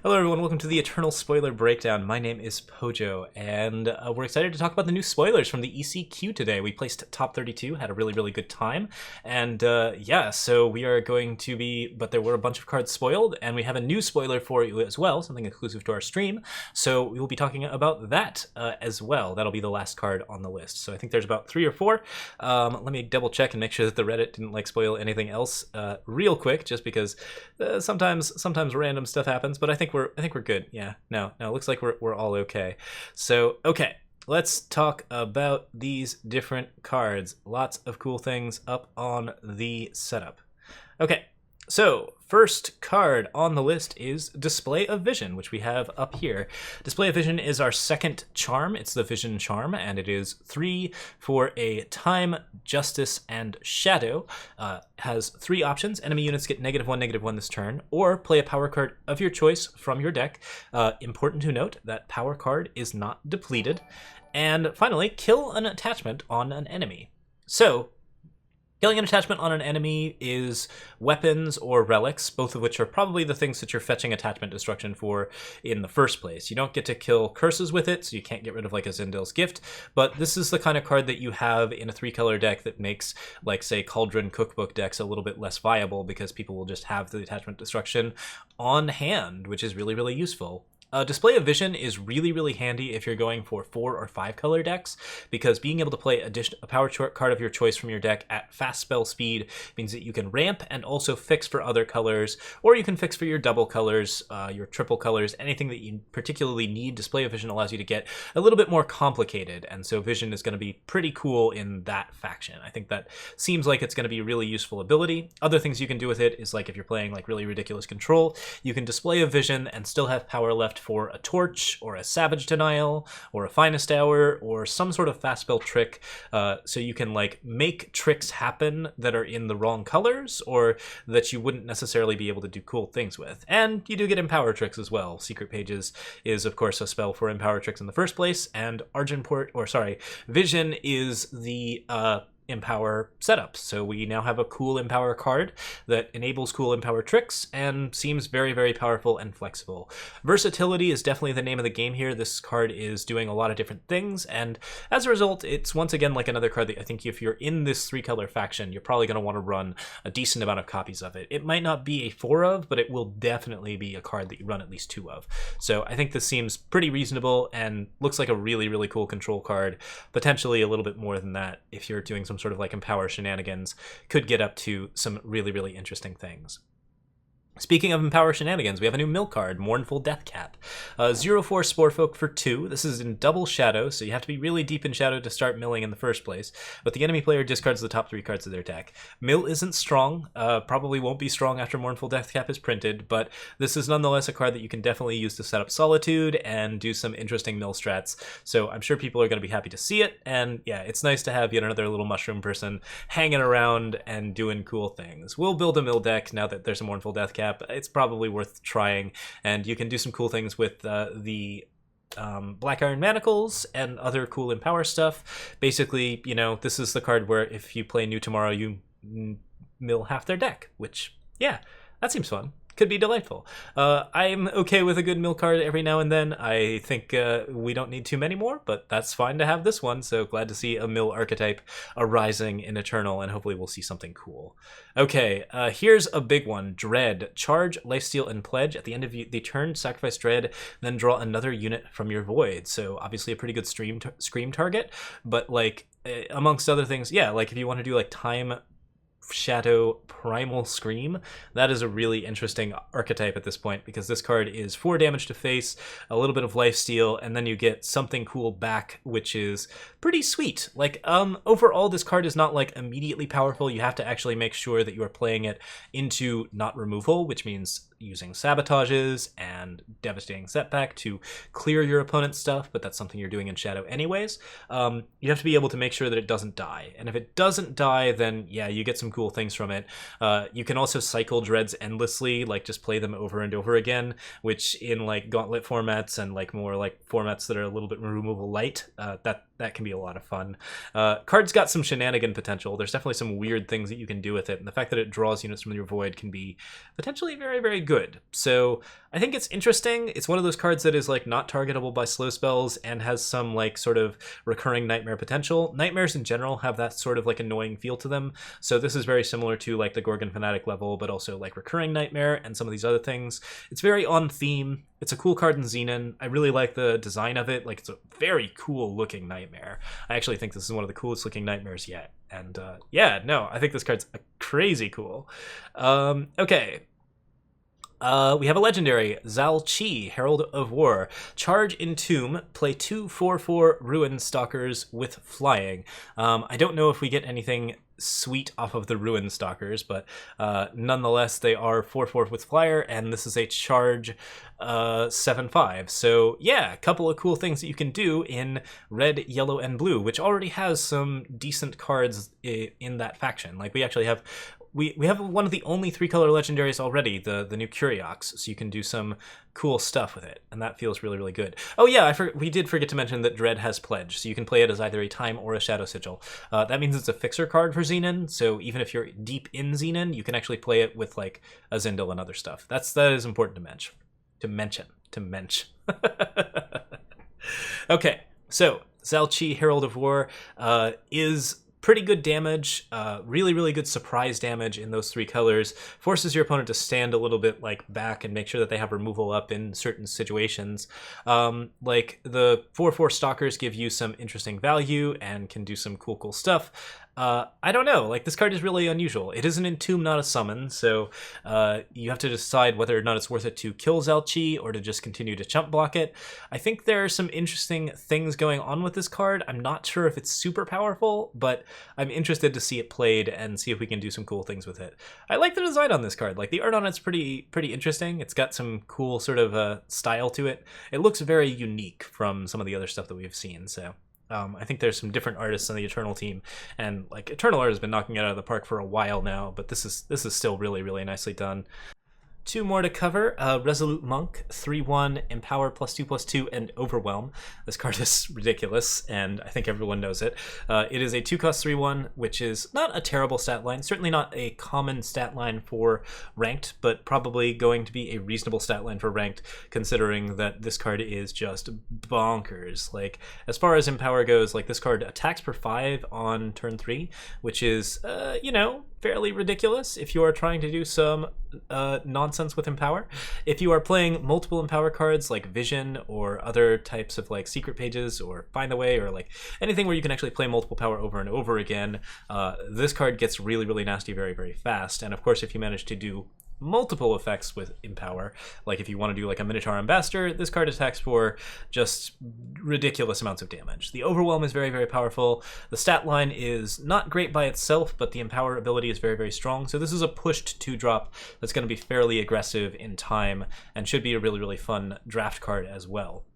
Hello everyone, welcome to the Eternal Spoiler Breakdown. My name is Pojo, and we're excited to talk about the new spoilers from the ECQ today. We placed top 32, had a really good time, and yeah, so we are going to be, but there were a bunch of cards spoiled, and we have a new spoiler for you as well, something exclusive to our stream, so we will be talking about that as well. That'll be the last card on the list. So I think there's about 3 or 4. Let me double check and make sure that the Reddit didn't spoil anything else real quick, just because sometimes random stuff happens, but I think we're good. Yeah, no, it looks like we're all okay. So okay, let's talk about these different cards. Lots of cool things up on the setup. Okay, so first card on the list is Display of Vision, which we have up here. Display of Vision is our second charm. It's the Vision charm, and it is 3 for a Time, Justice, and Shadow. Has 3 options. Enemy units get -1/-1 this turn, or play a power card of your choice from your deck. Important to note that power card is not depleted. And finally, kill an attachment on an enemy. So, killing an attachment on an enemy is weapons or relics, both of which are probably the things that you're fetching attachment destruction for in the first place. You don't get to kill curses with it, so you can't get rid of like a Zindel's Gift, but this is the kind of card that you have in a 3-color deck that makes, like, say, Cauldron Cookbook decks a little bit less viable because people will just have the attachment destruction on hand, which is really useful. Display of Vision is really handy if you're going for 4 or 5 color decks, because being able to play a power card of your choice from your deck at fast spell speed means that you can ramp and also fix for other colors, or you can fix for your double colors, your triple colors, anything that you particularly need. Display of Vision allows you to get a little bit more complicated, and so Vision is going to be pretty cool in that faction. I think that seems like it's going to be a really useful ability. Other things you can do with it is, like, if you're playing like really ridiculous control, you can Display of Vision and still have power left for a Torch, or a Savage Denial, or a Finest Hour, or some sort of fast spell trick, so you can like make tricks happen that are in the wrong colors, or that you wouldn't necessarily be able to do cool things with. And you do get Empower tricks as well. Secret Pages is, of course, a spell for Empower tricks in the first place, and Vision is the Empower setup. So we now have a cool Empower card that enables cool Empower tricks and seems very powerful and flexible. Versatility is definitely the name of the game here. This card is doing a lot of different things, and as a result, it's once again like another card that I think if you're in this 3-color faction, you're probably going to want to run a decent amount of copies of it. It might not be a 4 of, but it will definitely be a card that you run at least 2 of. So I think this seems pretty reasonable and looks like a really cool control card. Potentially a little bit more than that if you're doing some sort of like Empower shenanigans. Could get up to some really interesting things. Speaking of Empower shenanigans, we have a new mill card, Mournful Deathcap. 0/4 Sporefolk for 2. This is in double shadow, so you have to be really deep in shadow to start milling in the first place, but the enemy player discards the top 3 cards of their deck. Mill isn't strong, probably won't be strong after Mournful Deathcap is printed, but this is nonetheless a card that you can definitely use to set up Solitude and do some interesting mill strats, so I'm sure people are going to be happy to see it, and yeah, it's nice to have yet another little mushroom person hanging around and doing cool things. We'll build a mill deck now that there's a Mournful Deathcap. It's probably worth trying, and you can do some cool things with the Black Iron Manacles and other cool Empower stuff. Basically, you know, this is the card where if you play New Tomorrow, you mill half their deck, which, yeah, that seems fun. Could be delightful. I'm okay with a good mill card every now and then. I think we don't need too many more, but that's fine to have this one, so glad to see a mill archetype arising in Eternal, and hopefully we'll see something cool. Okay, here's a big one. Dread. Charge, Lifesteal, and Pledge. At the end of the turn, sacrifice Dread, then draw another unit from your void. So obviously a pretty good scream target, but like, amongst other things, yeah, like if you want to do like Time, Shadow, Primal Scream, that is a really interesting archetype at this point, because this card is 4 damage to face, a little bit of lifesteal, and then you get something cool back, which is pretty sweet. Like, overall, this card is not like immediately powerful. You have to actually make sure that you are playing it into not removal, which means using sabotages and devastating setback to clear your opponent's stuff, but that's something you're doing in Shadow anyways. You have to be able to make sure that it doesn't die, and if it doesn't die, then yeah, you get some cool things from it. You can also cycle Dreads endlessly, like just play them over and over again, which in like Gauntlet formats and like more like formats that are a little bit removal light, that can be a lot of fun. Card's got some shenanigan potential. There's definitely some weird things that you can do with it, and the fact that it draws units from your void can be potentially very, very good good. So I think it's interesting. It's one of those cards that is like not targetable by slow spells and has some like sort of recurring nightmare potential. Nightmares in general have that sort of like annoying feel to them. So this is very similar to like the Gorgon Fanatic level, but also like recurring nightmare and some of these other things. It's very on theme. It's a cool card in Xenon. I really like the design of it. Like, it's a very cool looking nightmare. I actually think this is one of the coolest looking nightmares yet. And yeah, no, I think this card's crazy cool. Okay. We have a legendary, Zal Chi, Herald of War. Charge Entomb, play 2 4/4 Ruin Stalkers with flying. I don't know if we get anything sweet off of the Ruin Stalkers, but nonetheless, they are 4/4 with flyer, and this is a charge 7/5. So yeah, a couple of cool things that you can do in red, yellow, and blue, which already has some decent cards in that faction. Like, we actually have we have one of the only 3-color legendaries already, the new Curiox, so you can do some cool stuff with it, and that feels really, really good. Oh yeah, we did forget to mention that Dread has Pledge, so you can play it as either a Time or a Shadow Sigil. That means it's a fixer card for Xenon, so even if you're deep in Xenon, you can actually play it with like a Zindel and other stuff. That is important to mention. Okay, so Zal Chi, Herald of War, is pretty good damage, really, really good surprise damage in those 3 colors. Forces your opponent to stand a little bit like back and make sure that they have removal up in certain situations. Like the 4/4 Stalkers give you some interesting value and can do some cool stuff. I don't know, like, this card is really unusual. It is an Entomb, not a summon, so you have to decide whether or not it's worth it to kill Zal Chi or to just continue to chump block it. I think there are some interesting things going on with this card. I'm not sure if it's super powerful, but I'm interested to see it played and see if we can do some cool things with it. I like the design on this card. Like, the art on it's pretty interesting. It's got some cool sort of style to it. It looks very unique from some of the other stuff that we've seen, so I think there's some different artists on the Eternal team, and like Eternal Art has been knocking it out of the park for a while now, but this is still really, really nicely done. 2 more to cover. Resolute Monk, 3/1, Empower +2/2, and Overwhelm. This card is ridiculous, and I think everyone knows it. It is a 2-cost 3/1, which is not a terrible stat line, certainly not a common stat line for Ranked, but probably going to be a reasonable stat line for Ranked, considering that this card is just bonkers. Like, as far as Empower goes, like, this card attacks per 5 on turn 3, which is, you know, fairly ridiculous if you are trying to do some nonsense with Empower. If you are playing multiple Empower cards like Vision or other types of like Secret Pages or Find a Way or like anything where you can actually play multiple power over and over again, this card gets really, really nasty very, very fast. And of course, if you manage to do multiple effects with Empower, like if you want to do like a Minotaur Ambassador, this card attacks for just ridiculous amounts of damage. The Overwhelm is very, very powerful. The stat line is not great by itself, but the Empower ability is very, very strong. So this is a pushed 2-drop that's going to be fairly aggressive in time and should be a really, really fun draft card as well.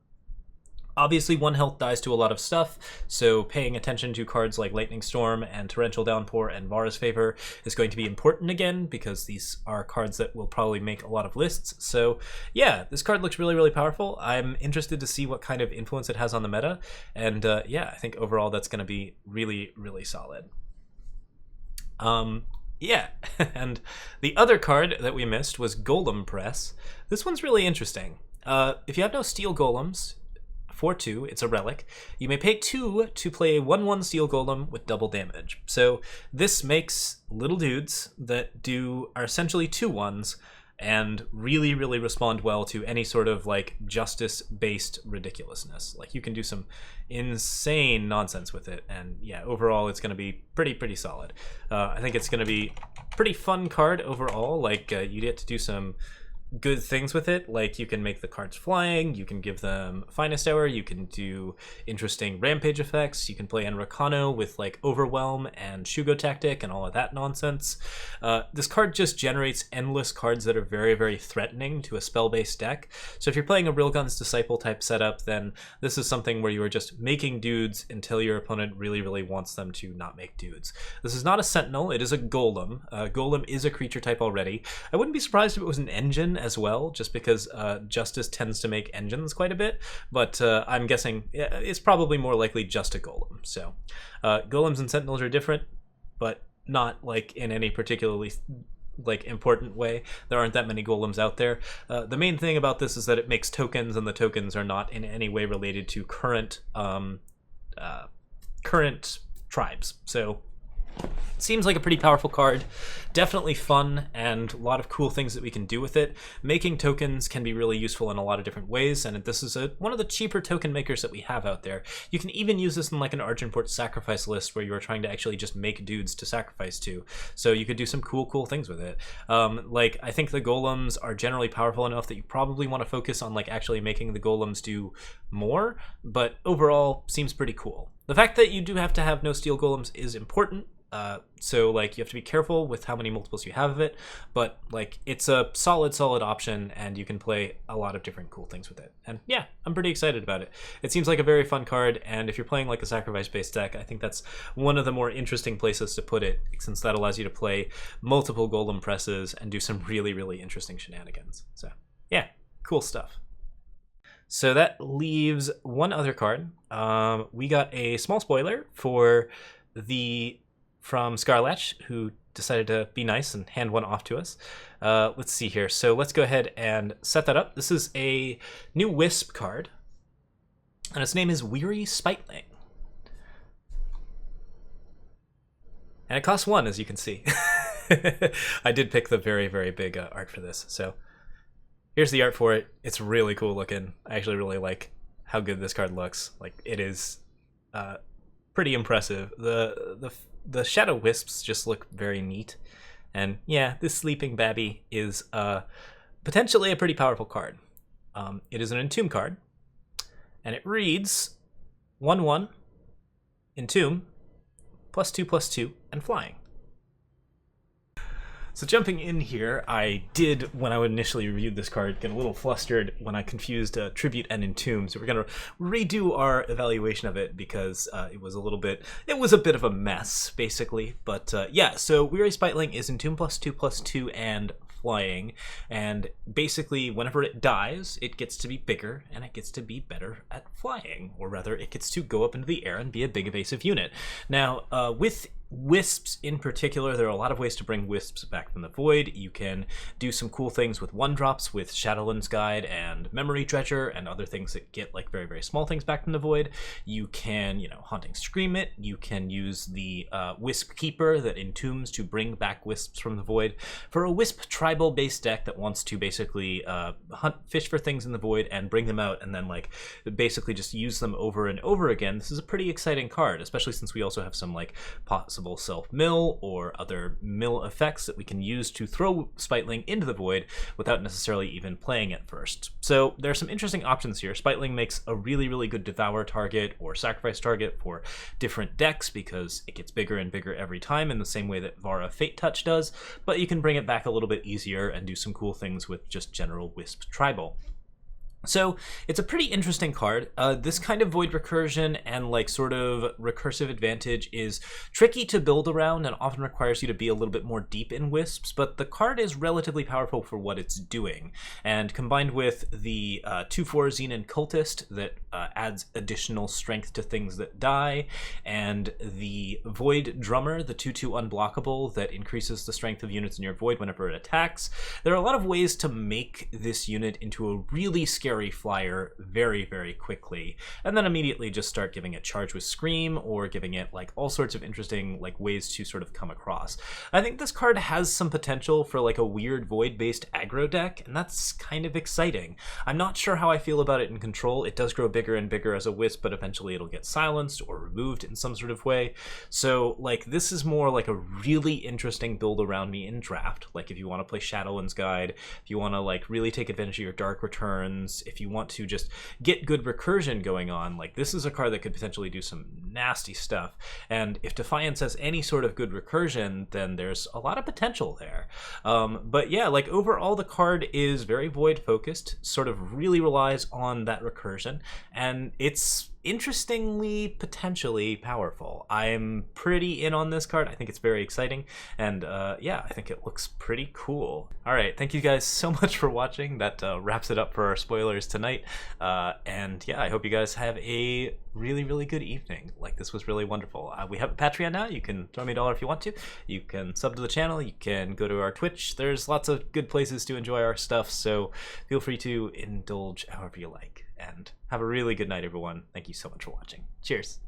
Obviously, 1 health dies to a lot of stuff, so paying attention to cards like Lightning Storm and Torrential Downpour and Vara's Favor is going to be important again, because these are cards that will probably make a lot of lists. So yeah, this card looks really, really powerful. I'm interested to see what kind of influence it has on the meta, and yeah, I think overall that's going to be really, really solid. Yeah, and the other card that we missed was Golem Press. This one's really interesting. If you have no Steel Golems, 4/2, it's a relic. You may pay 2 to play a 1/1 Steel Golem with double damage. So this makes little dudes that are essentially 2/1s and really, really respond well to any sort of like justice-based ridiculousness. Like, you can do some insane nonsense with it, and yeah, overall it's going to be pretty solid. I think it's going to be a pretty fun card overall. Like, you get to do some good things with it, like you can make the cards flying, you can give them Finest Hour, you can do interesting rampage effects, you can play Enricano with like Overwhelm and Shugo Tactic and all of that nonsense. This card just generates endless cards that are very, very threatening to a spell-based deck. So if you're playing a Railgun's Disciple type setup, then this is something where you are just making dudes until your opponent really, really wants them to not make dudes. This is not a Sentinel, it is a Golem. Golem is a creature type already. I wouldn't be surprised if it was an engine as well, just because Justice tends to make engines quite a bit, but I'm guessing it's probably more likely just a Golem. So Golems and Sentinels are different, but not like in any particularly like important way. There aren't that many golems out there. The main thing about this is that it makes tokens, and the tokens are not in any way related to current current tribes. So seems like a pretty powerful card. Definitely fun, and a lot of cool things that we can do with it. Making tokens can be really useful in a lot of different ways, and this is one of the cheaper token makers that we have out there. You can even use this in like an Argenport sacrifice list where you are trying to actually just make dudes to sacrifice to. So you could do some cool things with it. Like, I think the golems are generally powerful enough that you probably want to focus on like actually making the golems do more, but overall seems pretty cool. The fact that you do have to have no steel golems is important. So like you have to be careful with how many multiples you have of it, but like it's a solid option, and you can play a lot of different cool things with it. And yeah, I'm pretty excited about it. It seems like a very fun card, and if you're playing like a sacrifice based deck, I think that's one of the more interesting places to put it, since that allows you to play multiple golem presses and do some really interesting shenanigans. So yeah, cool stuff. So that leaves one other card. We got a small spoiler from Scarlatch, who decided to be nice and hand one off to us. Let's see here. So let's go ahead and set that up. This is a new Wisp card, and its name is Weary Spiteling. And it costs 1, as you can see. I did pick the very big art for this. So here's the art for it. It's really cool looking. I actually really like how good this card looks. Like, it is pretty impressive. The Shadow Wisps just look very neat. And yeah, this Sleeping Babby is potentially a pretty powerful card. It is an Entomb card, and it reads 1/1, Entomb, +2/+2, and flying. So jumping in here, I did, when I initially reviewed this card, get a little flustered when I confused Tribute and Entomb. So we're going to redo our evaluation of it because it was a bit of a mess, basically. But yeah, so Weary Spiteling is Entomb +2/+2 and flying, and basically whenever it dies, it gets to be bigger and it gets to be better at flying, or rather it gets to go up into the air and be a big evasive unit. Now with Wisps in particular, there are a lot of ways to bring Wisps back from the void. You can do some cool things with 1-drops with Shadowlands Guide and Memory Dredger and other things that get like very small things back from the void. You can, Haunting Scream it. You can use the Wisp Keeper that entombs to bring back Wisps from the void. For a Wisp tribal based deck that wants to basically fish for things in the void and bring them out and then like basically just use them over and over again, this is a pretty exciting card, especially since we also have some like possible self-mill or other mill effects that we can use to throw Spiteling into the void without necessarily even playing it first. So there are some interesting options here. Spiteling makes a really good Devour target or Sacrifice target for different decks because it gets bigger and bigger every time in the same way that Vara Fate Touch does, but you can bring it back a little bit easier and do some cool things with just general Wisp Tribal. So it's a pretty interesting card. This kind of void recursion and like sort of recursive advantage is tricky to build around and often requires you to be a little bit more deep in Wisps, but the card is relatively powerful for what it's doing. And combined with the 2/4 Xenon Cultist that adds additional strength to things that die, and the Void Drummer, the 2/2 unblockable that increases the strength of units in your void whenever it attacks, there are a lot of ways to make this unit into a really scary flyer very quickly, and then immediately just start giving it Charge with Scream or giving it like all sorts of interesting like ways to sort of come across. I think this card has some potential for like a weird void based aggro deck, and that's kind of exciting. I'm not sure how I feel about it in Control. It does grow bigger and bigger as a Wisp, but eventually it'll get silenced or removed in some sort of way. So like this is more like a really interesting build around me in Draft. Like if you want to play Shadowlands Guide, if you want to like really take advantage of your dark returns, if you want to just get good recursion going on, like this is a card that could potentially do some nasty stuff. And if Defiance has any sort of good recursion, then there's a lot of potential there. But yeah, like overall the card is very void focused, sort of really relies on that recursion, and it's interestingly, potentially powerful. I'm pretty in on this card. I think it's very exciting, and yeah, I think it looks pretty cool. All right, thank you guys so much for watching. That wraps it up for our spoilers tonight, and yeah, I hope you guys have a really good evening. Like, this was really wonderful. We have a Patreon now. You can throw me $1 if you want to. You can sub to the channel. You can go to our Twitch. There's lots of good places to enjoy our stuff, so feel free to indulge however you like. And have a really good night, everyone. Thank you so much for watching. Cheers.